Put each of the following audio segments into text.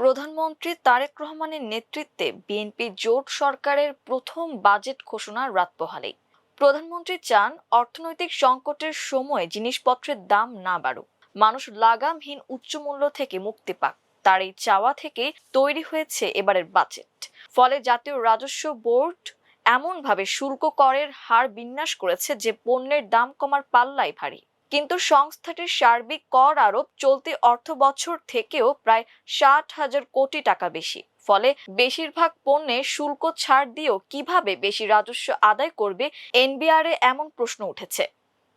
প্রধানমন্ত্রী তারেক রহমানের নেতৃত্বে বিএনপি জোট সরকারের প্রথম বাজেট ঘোষণার রাত পোহালেই প্রধানমন্ত্রী চান অর্থনৈতিক সংকটের সময় জিনিসপত্রের দাম না বাড়ুক, মানুষ লাগামহীন উচ্চমূল্য থেকে মুক্তি পাক। তার এই চাওয়া থেকে তৈরি হয়েছে এবারের বাজেট। ফলে জাতীয় রাজস্ব বোর্ড এমনভাবে শুল্ক করের হার বিন্যাস করেছে যে পণ্যের দাম কমার পাল্লাই ভারী। কিন্তু সংস্থাটির সার্বিক কর আরোপ চলতি অর্থবছর থেকেও প্রায় 60,000 কোটি টাকা বেশি। ফলে বেশিরভাগ পণ্যে শুল্ক ছাড় দিয়েও কিভাবে বেশি রাজস্ব আদায় করবে এনবিআর এমন প্রশ্ন উঠেছে।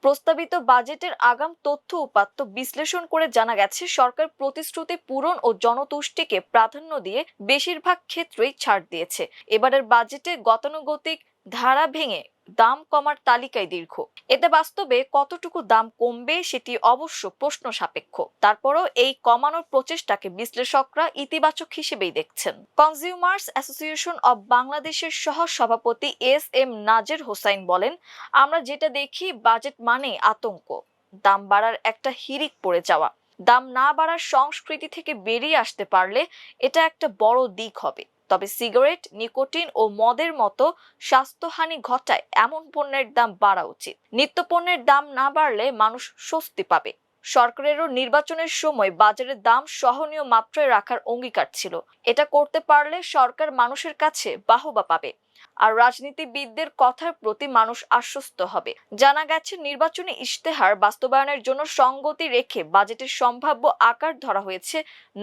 প্রস্তাবিত বাজেটের আগাম তথ্য উপাত্ত বিশ্লেষণ করে জানা গেছে, সরকার প্রতিশ্রুতি পূরণ ও জনতুষ্টিকে প্রাধান্য দিয়ে বেশিরভাগ ক্ষেত্রেই ছাড় দিয়েছে। এবারের বাজেটে গতানুগতিক ধারা ভেঙে দাম কমার তালিকায় দীর্ঘ। এতে বাস্তবে কতটুকু দাম কমবে সেটি অবশ্য প্রশ্ন সাপেক্ষ। তারপরও এই কমানোর প্রচেষ্টাকে বিশ্লেষকরা ইতিবাচক হিসেবেই দেখছেন। কনজিউমার্স অ্যাসোসিয়েশন অব বাংলাদেশের সহ সভাপতি এস নাজের হোসাইন বলেন, আমরা যেটা দেখি বাজেট মানে আতঙ্ক, দাম বাড়ার একটা হিড়িক পড়ে যাওয়া। দাম না বাড়ার সংস্কৃতি থেকে বেরিয়ে আসতে পারলে এটা একটা বড় দিক হবে। তবে সিগারেট, নিকোটিন ও মদের মতো স্বাস্থ্যহানি ঘটায় এমন পণ্যের দাম বাড়া উচিত। নিত্যপণ্যের দাম না বাড়লে মানুষ স্বস্তি পাবে। সরকারেরও নির্বাচনের সময় বাজারের দাম সহনীয় মাত্রায় রাখার অঙ্গীকার ছিল। এটা করতে পারলে সরকার মানুষের কাছে বাহবা পাবে, আর রাজনীতিবিদদের কথার প্রতি মানুষ আশ্বস্ত হবে। জানা গেছে, নির্বাচনী ইশতেহার বাস্তবায়নের জন্য সঙ্গতি রেখে বাজেটের সম্ভাব্য আকার ধরা হয়েছে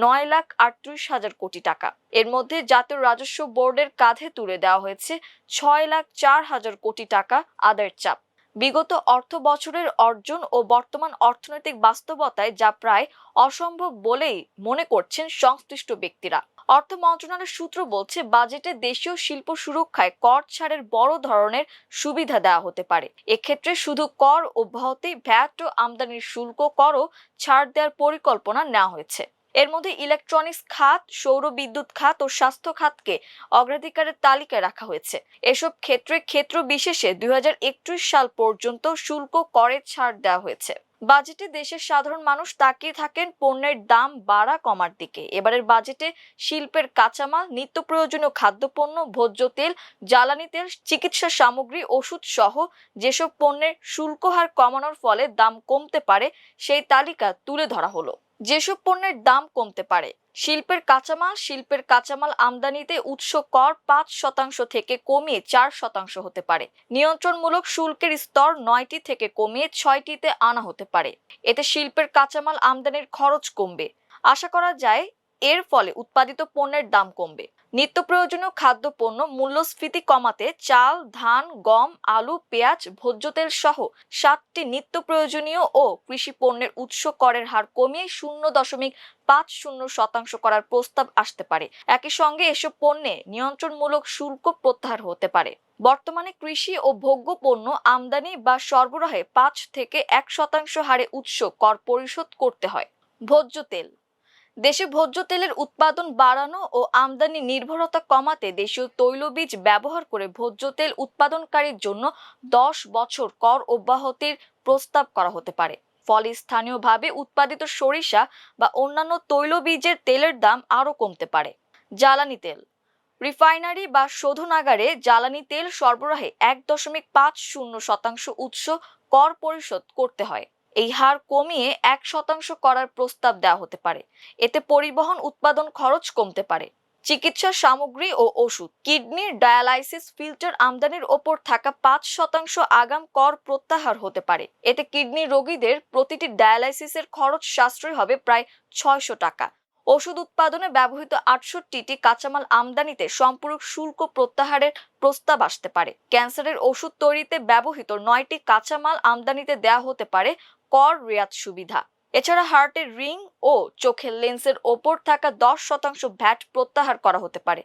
9,38,000 কোটি টাকা। এর মধ্যে জাতীয় রাজস্ব বোর্ডের কাঁধে তুলে দেওয়া হয়েছে 6,04,000 কোটি টাকা আদায়ের চাপ। বিগত অর্থ বছরের অর্জন ও বর্তমান অর্থনৈতিক বাস্তবতায় যা প্রায় অসম্ভব বলেই মনে করছেন সংশ্লিষ্ট ব্যক্তিরা। অর্থ মন্ত্রণালয়ের সূত্র বলছে, বাজেটে দেশীয় শিল্প সুরক্ষায় কর ছাড়ের বড় ধরনের সুবিধা দেওয়া হতে পারে। এক্ষেত্রে শুধু কর অব্যাহতি, ভ্যাট ও আমদানির শুল্ক করও ছাড় দেওয়ার পরিকল্পনা নেওয়া হয়েছে। এর মধ্যে ইলেকট্রনিক্স খাত, সৌর বিদ্যুৎ খাত ও স্বাস্থ্য খাতকে অগ্রাধিকারের তালিকায় রাখা হয়েছে। এসব ক্ষেত্রে ক্ষেত্র বিশেষে 2031 সাল পর্যন্ত শুল্ক করের ছাড় দেওয়া হয়েছে। বাজেটে দেশের সাধারণ মানুষ তাকিয়ে থাকেন পণ্যের দাম বাড়া কমার দিকে। এবারের বাজেটে শিল্পের কাঁচামাল, নিত্য প্রয়োজনীয় খাদ্যপণ্য, ভোজ্য তেল, জ্বালানি তেল, চিকিৎসা সামগ্রী, ওষুধ সহ যেসব পণ্যের শুল্ক হার কমানোর ফলে দাম কমতে পারে সেই তালিকা তুলে ধরা হলো। যেসব পণ্যের দাম কমতে পারে: শিল্পের কাঁচামাল আমদানিতে উৎস কর 5% থেকে কমিয়ে 4% হতে পারে। নিয়ন্ত্রণমূলক শুল্কের স্তর 9টি থেকে কমিয়ে 6টিতে আনা হতে পারে। এতে শিল্পের কাঁচামাল আমদানির খরচ কমবে। আশা করা যায় এর ফলে উৎপাদিত পণ্যের দাম কমবে। নিত্য প্রয়োজনীয় খাদ্যপণ্য মূল্যস্ফীতি কমাতে চাল, ধান, গম, আলু, পেঁয়াজ, ভোজ্য তেল সহ 7টি নিত্য প্রয়োজনীয় ও কৃষি পণ্যের উৎস করের হার কমিয়ে 0.50% করার প্রস্তাব আসতে পারে। একই সঙ্গে এসব পণ্যে নিয়ন্ত্রণমূলক শুল্ক প্রত্যাহার হতে পারে। বর্তমানে কৃষি ও ভোগ্য পণ্য আমদানি বা সরবরাহে 5 থেকে 1% হারে উৎস কর পরিশোধ করতে হয়। ভোজ্য তেল: দেশে ভোজ্য তেলের উৎপাদন বাড়ানো ও আমদানি নির্ভরতা কমাতে দেশীয় তৈলবীজ ব্যবহার করে ভোজ্য তেল উৎপাদনকারীর জন্য 10 বছর কর অব্যাহতির প্রস্তাব করা হতে পারে। ফলে স্থানীয়ভাবে উৎপাদিত সরিষা বা অন্যান্য তৈলবীজের তেলের দাম আরও কমতে পারে। জ্বালানি তেল: রিফাইনারি বা শোধনাগারে জ্বালানি তেল সরবরাহে 1.50% উৎস কর পরিশোধ করতে হয়। এই হার কমিয়ে 1% করার প্রস্তাব দেওয়া হতে পারে। এতে পরিবহন উৎপাদন খরচ কমতে পারে। চিকিৎসা সামগ্রী ও ওষুধ: কিডনির ডায়ালাইসিস ফিল্টার আমদানির ওপর থাকা 5% আগাম কর প্রত্যাহার হতে পারে। এতে কিডনি রোগীদের প্রতিটি ডায়ালাইসিসের খরচ সাশ্রয় হবে প্রায় 600 টাকা। ওষুধ উৎপাদনে ব্যবহৃত 68টি কাঁচামাল আমদানিতে সম্পূরক শুল্ক প্রত্যাহারের প্রস্তাব আসতে পারে। ক্যান্সারের ওষুধ তৈরিতে ব্যবহৃত 9টি কাঁচামাল আমদানিতে দেওয়া হতে পারে কর রেয়াত সুবিধা। এছাড়া হার্টের রিং ও চোখের লেন্সের ওপর থাকা 10% ভ্যাট প্রত্যাহার করা হতে পারে।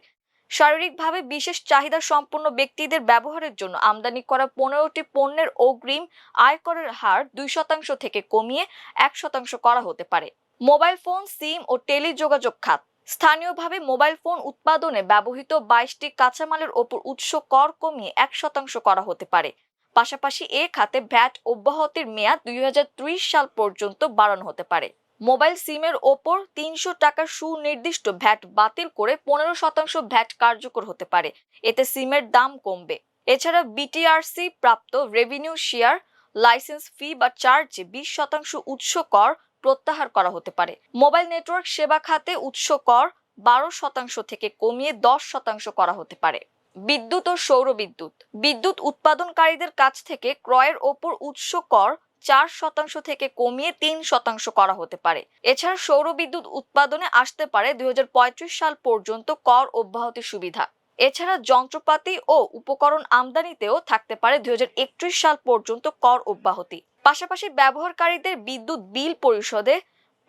শারীরিকভাবে বিশেষ চাহিদা সম্পন্ন ব্যক্তিদের ব্যবহারের জন্য আমদানি করা 15টি পণ্যের অগ্রিম আয়করের হার 2% থেকে কমিয়ে 1% করা হতে পারে। মোবাইল ফোন, সিম ও টেলিযোগাযোগ খাত: স্থানীয়ভাবে মোবাইল ফোন উৎপাদনে ব্যবহৃত 22টি কাঁচামালের ওপর উৎস কর কমিয়ে 1% করা হতে পারে। পাশাপাশি এ খাতে ভ্যাট অব্যাহতির মেয়াদ 2030 সাল পর্যন্ত বাড়ানো হতে পারে। মোবাইল সিমের ওপর ৩০০ টাকার সুনির্দিষ্ট ভ্যাট বাতিল করে ১৫% ভ্যাট কার্যকর হতে পারে। এতে সিমের দাম কমবে। এছাড়া বিটিআরসি প্রাপ্ত রেভিনিউ শেয়ার, লাইসেন্স ফি বা চার্জে ২০% উৎস কর প্রত্যাহার করা হতে পারে। মোবাইল নেটওয়ার্ক সেবা খাতে উৎস কর ১২% থেকে কমিয়ে ১০% করা হতে পারে। বিদ্যুৎ ও সৌর বিদ্যুৎ বিদ্যুৎ উৎপাদনকারীদের কাছ থেকে ক্রয়ের ওপর উৎস কর ৪% থেকে কমিয়ে ৩% করা হতে পারে। এছাড়া সৌর বিদ্যুৎ উৎপাদনে আসতে পারে ২০৩৫ সাল পর্যন্ত কর অব্যাহতি সুবিধা। এছাড়া যন্ত্রপাতি ও উপকরণ আমদানিতেও থাকতে পারে ২০৩১ সাল পর্যন্ত কর অব্যাহতি। পাশাপাশি ব্যবহারকারীদের বিদ্যুৎ বিল পরিশোধে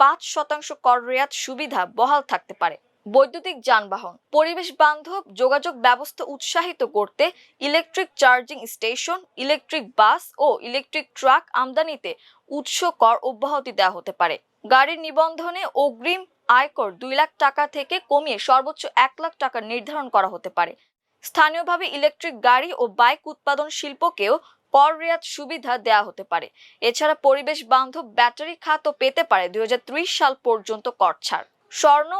৫% কর রেয়াত সুবিধা বহাল থাকতে পারে। বৈদ্যুতিক যানবাহন পরিবেশ বান্ধব যোগাযোগ ব্যবস্থা উৎসাহিত করতে electric charging station, electric bus ও ইলেকট্রিক ট্রাক আমদানিতে উৎস কর অব্যাহতি দেওয়া হতে পারে। গাড়ির নিবন্ধনে অগ্রিম আয়কর ২ লাখ টাকা থেকে কমিয়ে সর্বোচ্চ ১ লাখ টাকা নির্ধারণ করা হতে পারে। স্থানীয়ভাবে ইলেকট্রিক গাড়ি ও বাইক উৎপাদন শিল্পকেও কর রেয়াত সুবিধা দেওয়া হতে পারে। এছাড়া পরিবেশ বান্ধব ব্যাটারি খাতও পেতে পারে ২০৩০ সাল পর্যন্ত কর ছাড়। স্বর্ণ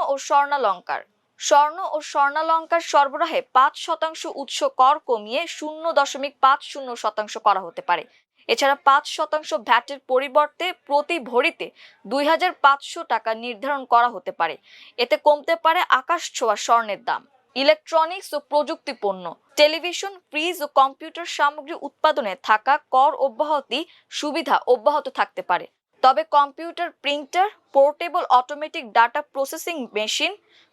ও স্বর্ণালংকার সরবরাহে ৫% উৎস কর কমিয়ে ০.৫০% করা হতে পারে। এছাড়া ৫% ভ্যাটের পরিবর্তে প্রতি ভরিতে ২৫০০ টাকা নির্ধারণ করা হতে পারে। এতে কমতে পারে আকাশছোঁয়া স্বর্ণের দাম। ইলেকট্রনিক্স ও প্রযুক্তি পণ্য টেলিভিশন, ফ্রিজ ও কম্পিউটার সামগ্রী উৎপাদনে থাকা কর অব্যাহতি সুবিধা অব্যাহত থাকতে পারে। তবে computer, printer, portable automatic data processing machine,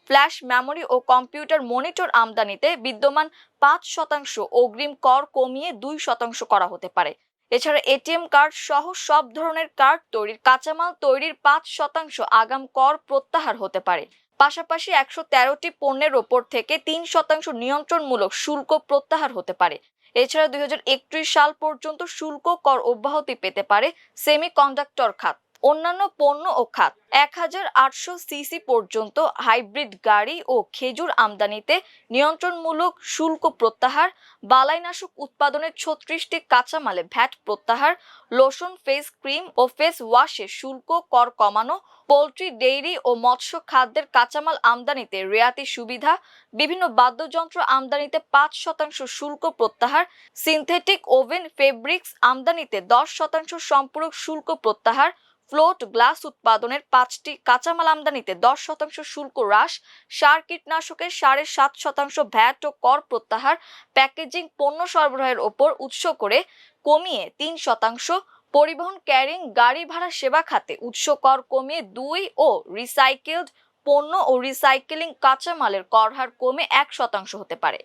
flash memory ও কম্পিউটার মনিটর আমদানিতে বিদ্যমান ৫% অগ্রিম কর কমিয়ে ২% করা হতে পারে। এছাড়া এটিএম কার্ড সহ সব ধরনের কার্ড তৈরির কাঁচামাল তৈরির ৫% আগাম কর প্রত্যাহার হতে পারে। পাশাপাশি ১১৩টি পণ্যের ওপর থেকে ৩% নিয়ন্ত্রণমূলক শুল্ক প্রত্যাহার হতে পারে। এছাড়া ২০৩১ সাল পর্যন্ত শুল্ক কর অব্যাহতি পেতে পারে সেমিকন্ডাক্টর খাত। অন্যান্য পণ্য ও খাত ১৮০০ সিসি পর্যন্ত হাইব্রিড গাড়ি ও খেজুর আমদানিতে নিয়ন্ত্রণমূলক শুল্ক প্রত্যাহার, বালাইনাশক উৎপাদনের ৩৬টি কাঁচামালে ভ্যাট প্রত্যাহার, লোশন, ফেস ক্রিম ও ফেস ওয়াশে শুল্ক কর কমানো, পোল্ট্রি, ডেইরি ও মৎস্য খাদ্যের কাঁচামাল আমদানিতে রেয়াতি সুবিধা, বিভিন্ন বাদ্যযন্ত্র আমদানিতে ৫% শুল্ক প্রত্যাহার, সিনথেটিক ওভেন, ফেব্রিক্স আমদানিতে ১০% সম্পূরক শুল্ক প্রত্যাহার, ফ্লোট গ্লাস উৎপাদনের ৫টি কাঁচামাল আমদানিতে ১০% শুল্ক হ্রাস, সার কীটনাশকের ৭.৫% ভ্যাট ও কর প্রত্যাহার, প্যাকেজিং পণ্য সরবরাহের ওপর উৎস করে কমিয়ে ৩%, পরিবহন, ক্যারিং, গাড়ি ভাড়া সেবা খাতে উৎস কর কমিয়ে ২ ও রিসাইকেলড পণ্য ও রিসাইকেলিং কাঁচামালের কর হার কমে ১% হতে পারে।